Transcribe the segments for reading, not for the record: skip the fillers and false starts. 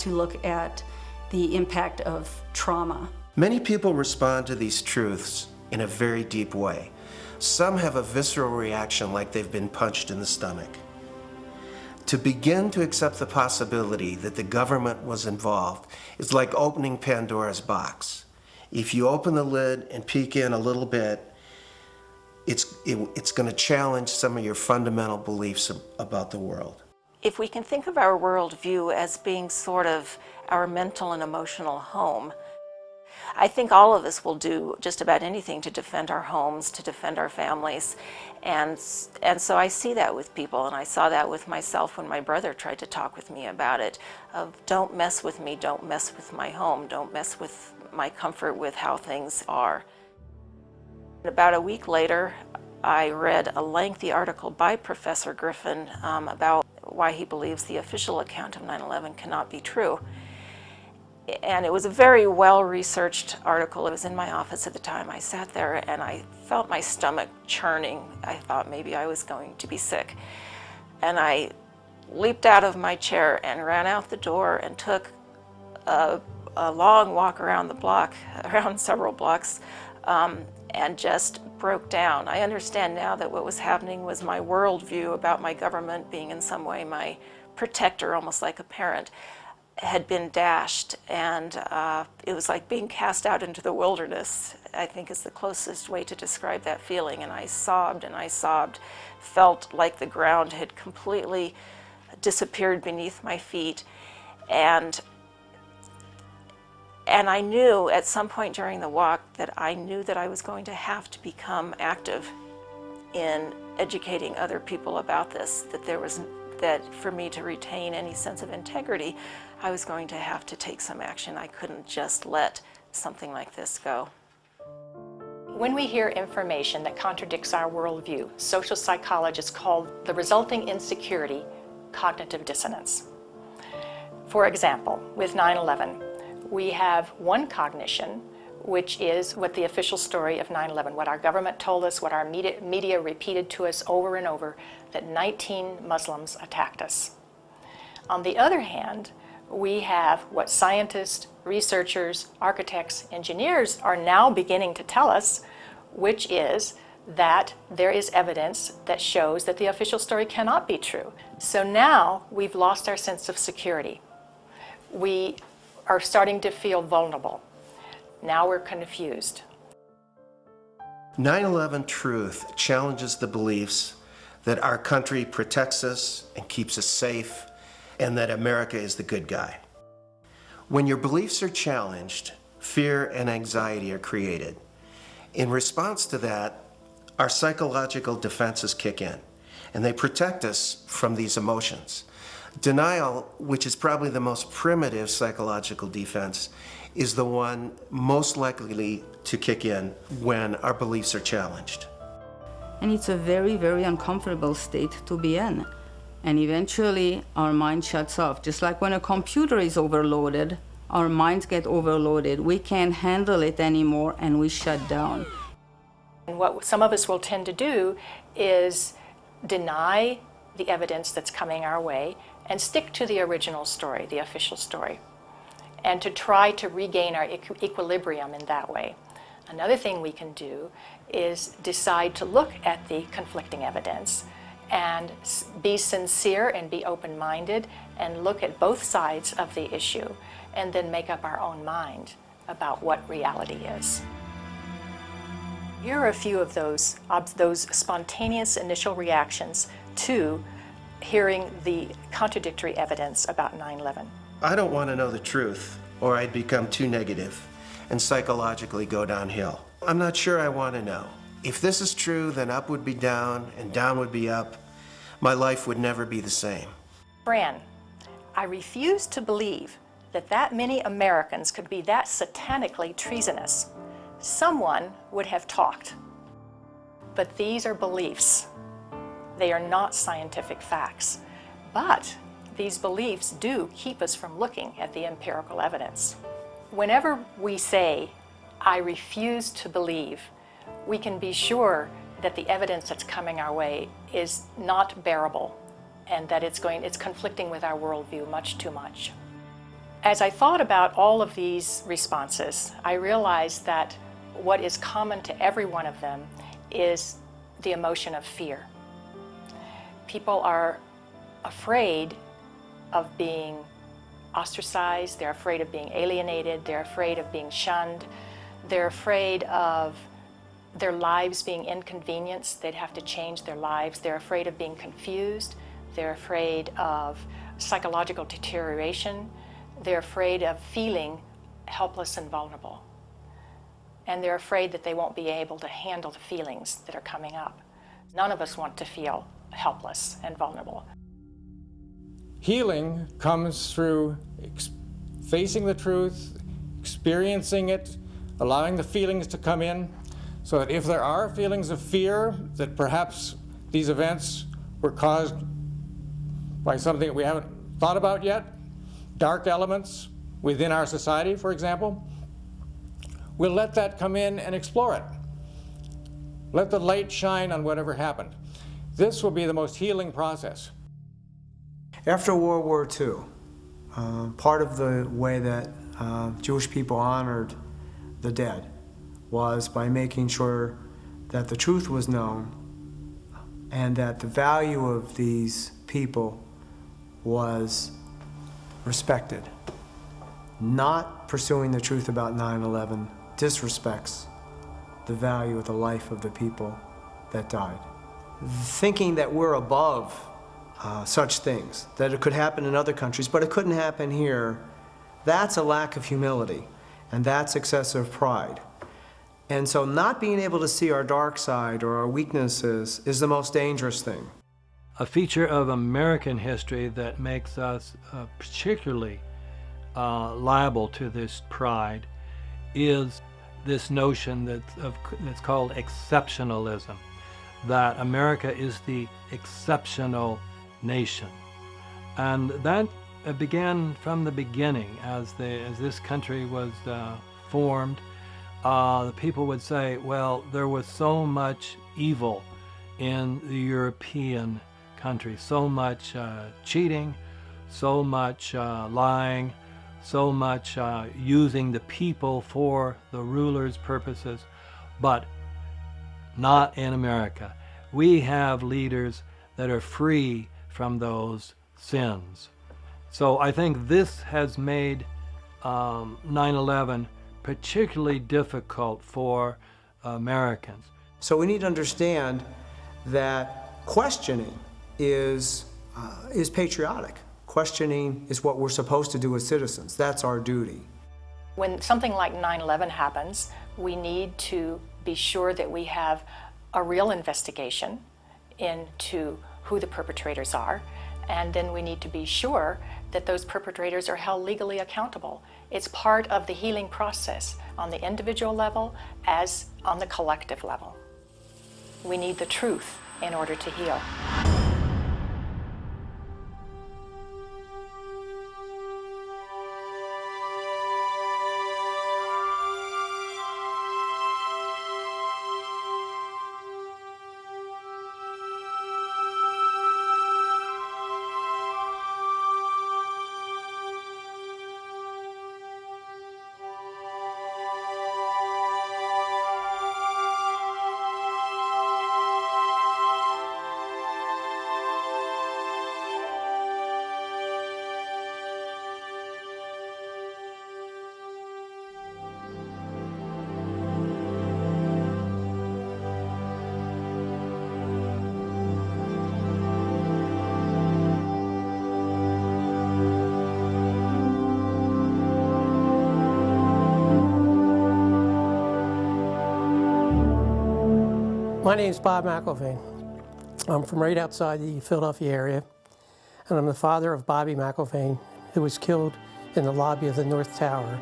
to look at the impact of trauma. Many people respond to these truths in a very deep way. Some have a visceral reaction like they've been punched in the stomach. To begin to accept the possibility that the government was involved is like opening Pandora's box. If you open the lid and peek in a little bit, it's going to challenge some of your fundamental beliefs about the world. If we can think of our worldview as being sort of our mental and emotional home, I think all of us will do just about anything to defend our homes, to defend our families. And so I see that with people, and I saw that with myself when my brother tried to talk with me about it, of don't mess with me, don't mess with my home, don't mess with my comfort with how things are. About a week later, I read a lengthy article by Professor Griffin about why he believes the official account of 9/11 cannot be true. And it was a very well-researched article. It was in my office at the time. I sat there and I felt my stomach churning. I thought maybe I was going to be sick. And I leaped out of my chair and ran out the door and took a long walk around the block, around several blocks, and just broke down. I understand now that what was happening was my worldview about my government being in some way my protector, almost like a parent, had been dashed, and it was like being cast out into the wilderness, I think is the closest way to describe that feeling. And I sobbed, felt like the ground had completely disappeared beneath my feet. And I knew at some point during the walk that I knew that I was going to have to become active in educating other people about this, that for me to retain any sense of integrity, I was going to have to take some action. I couldn't just let something like this go. When we hear information that contradicts our worldview, social psychologists call the resulting insecurity cognitive dissonance. For example, with 9/11, we have one cognition, which is what the official story of 9/11, what our government told us, what our media repeated to us over and over, that 19 Muslims attacked us. On the other hand, we have what scientists, researchers, architects, engineers are now beginning to tell us, which is that there is evidence that shows that the official story cannot be true. So now we've lost our sense of security. We are starting to feel vulnerable. Now we're confused. 9/11 truth challenges the beliefs that our country protects us and keeps us safe, and that America is the good guy. When your beliefs are challenged, fear and anxiety are created. In response to that, our psychological defenses kick in, and they protect us from these emotions. Denial, which is probably the most primitive psychological defense, is the one most likely to kick in when our beliefs are challenged. And it's a very, very uncomfortable state to be in. And eventually our mind shuts off. Just like when a computer is overloaded, our minds get overloaded. We can't handle it anymore and we shut down. And what some of us will tend to do is deny the evidence that's coming our way and stick to the original story, the official story, and to try to regain our equilibrium in that way. Another thing we can do is decide to look at the conflicting evidence and be sincere and be open-minded and look at both sides of the issue and then make up our own mind about what reality is. Here are a few of those spontaneous initial reactions to hearing the contradictory evidence about 9/11. I don't want to know the truth, or I'd become too negative and psychologically go downhill. I'm not sure I want to know. If this is true, then up would be down and down would be up. My life would never be the same. Fran, I refuse to believe that many Americans could be that satanically treasonous. Someone would have talked. But these are beliefs. They are not scientific facts. But these beliefs do keep us from looking at the empirical evidence. Whenever we say, I refuse to believe, we can be sure that the evidence that's coming our way is not bearable and that it's conflicting with our worldview much too much. As I thought about all of these responses, I realized that what is common to every one of them is the emotion of fear. People are afraid of being ostracized, they're afraid of being alienated, they're afraid of being shunned, they're afraid of their lives being inconvenienced, they'd have to change their lives, they're afraid of being confused, they're afraid of psychological deterioration, they're afraid of feeling helpless and vulnerable. And they're afraid that they won't be able to handle the feelings that are coming up. None of us want to feel helpless and vulnerable. Healing comes through facing the truth, experiencing it, allowing the feelings to come in, so that if there are feelings of fear that perhaps these events were caused by something that we haven't thought about yet, dark elements within our society, for example, we'll let that come in and explore it. Let the light shine on whatever happened. This will be the most healing process. After World War II, part of the way that Jewish people honored the dead was by making sure that the truth was known and that the value of these people was respected. Not pursuing the truth about 9/11 disrespects the value of the life of the people that died. Thinking that we're above such things, that it could happen in other countries, but it couldn't happen here, that's a lack of humility, and that's excessive pride. And so not being able to see our dark side or our weaknesses is the most dangerous thing. A feature of American history that makes us particularly liable to this pride is this notion that's called exceptionalism, that America is the exceptional nation. And that began from the beginning. As this country was formed, the people would say, well, there was so much evil in the European countries, so much cheating, so much lying, so much using the people for the ruler's purposes, but not in America. We have leaders that are free from those sins. So I think this has made 9/11 particularly difficult for Americans. So we need to understand that questioning is patriotic. Questioning is what we're supposed to do as citizens. That's our duty. When something like 9/11 happens, we need to be sure that we have a real investigation into who the perpetrators are, and then we need to be sure that those perpetrators are held legally accountable. It's part of the healing process on the individual level as on the collective level. We need the truth in order to heal. My name is Bob McIlvaine. I'm from right outside the Philadelphia area, and I'm the father of Bobby McIlvaine, who was killed in the lobby of the North Tower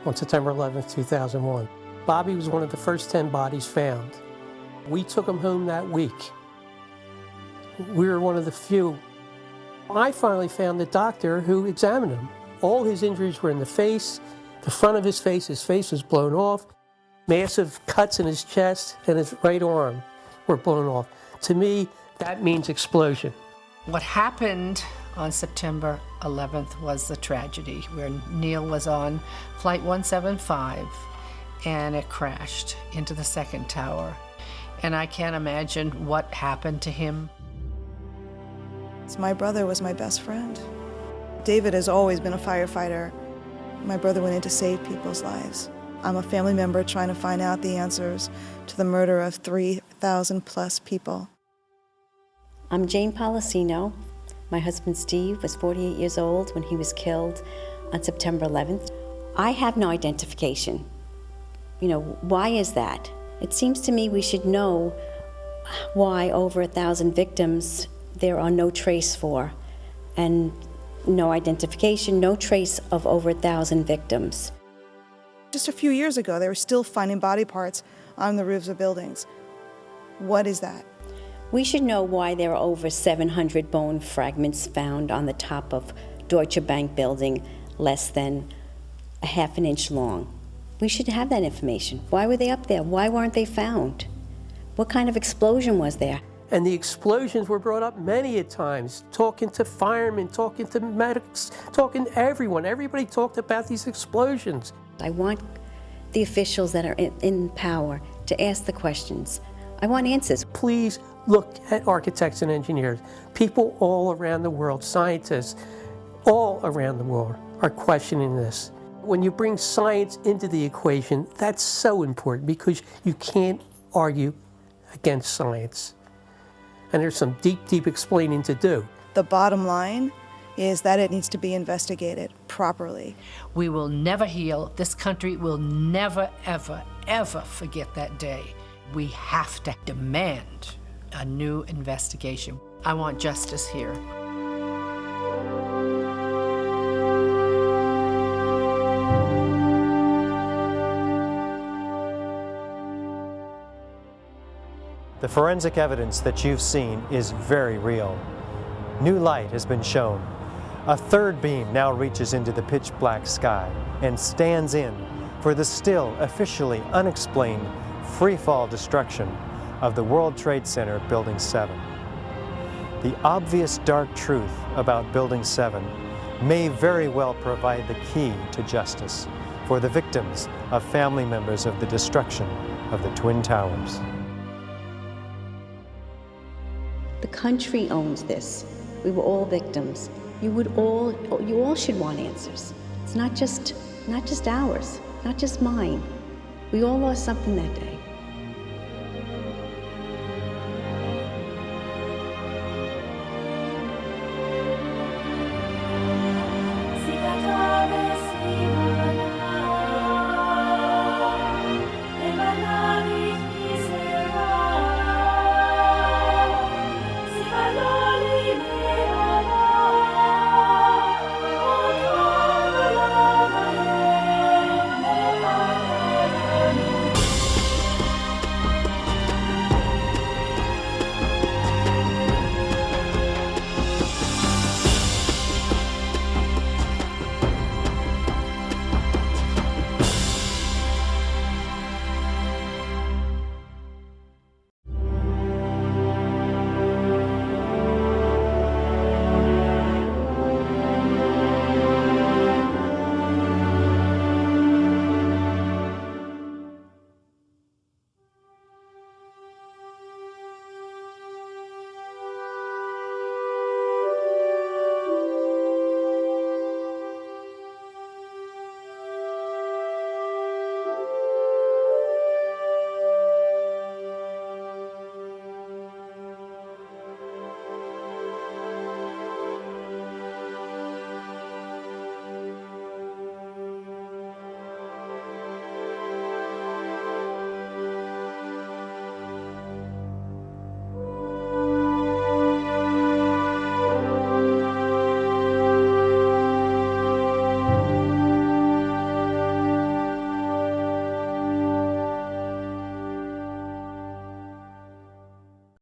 on September 11, 2001. Bobby was one of the first 10 bodies found. We took him home that week. We were one of the few. I finally found the doctor who examined him. All his injuries were in the face, the front of his face was blown off, massive cuts in his chest and his right arm were blown off. To me, that means explosion. What happened on September 11th was the tragedy where Neil was on Flight 175 and it crashed into the second tower. And I can't imagine what happened to him. My brother was my best friend. David has always been a firefighter. My brother went in to save people's lives. I'm a family member trying to find out the answers to the murder of 3,000 plus people. I'm Jane Policino. My husband Steve was 48 years old when he was killed on September 11th. I have no identification. Why is that? It seems to me we should know why over 1,000 victims there are no trace for, and no identification, no trace of over 1,000 victims. Just a few years ago, they were still finding body parts on the roofs of buildings. What is that? We should know why there are over 700 bone fragments found on the top of Deutsche Bank building less than a half an inch long. We should have that information. Why were they up there? Why weren't they found? What kind of explosion was there? And the explosions were brought up many a times, talking to firemen, talking to medics, talking to everyone. Everybody talked about these explosions. I want the officials that are in power to ask the questions. I want answers. Please look at architects and engineers. People all around the world, scientists, all around the world are questioning this. When you bring science into the equation, that's so important because you can't argue against science. And there's some deep, deep explaining to do. The bottom line is that it needs to be investigated properly. We will never heal. This country will never, ever, ever forget that day. We have to demand a new investigation. I want justice here. The forensic evidence that you've seen is very real. New light has been shown. A third beam now reaches into the pitch black sky and stands in for the still officially unexplained free-fall destruction of the World Trade Center Building 7. The obvious dark truth about Building 7 may very well provide the key to justice for the victims of family members of the destruction of the Twin Towers. The country owns this. We were all victims. You all should want answers. It's not just ours, not just mine. We all lost something that day.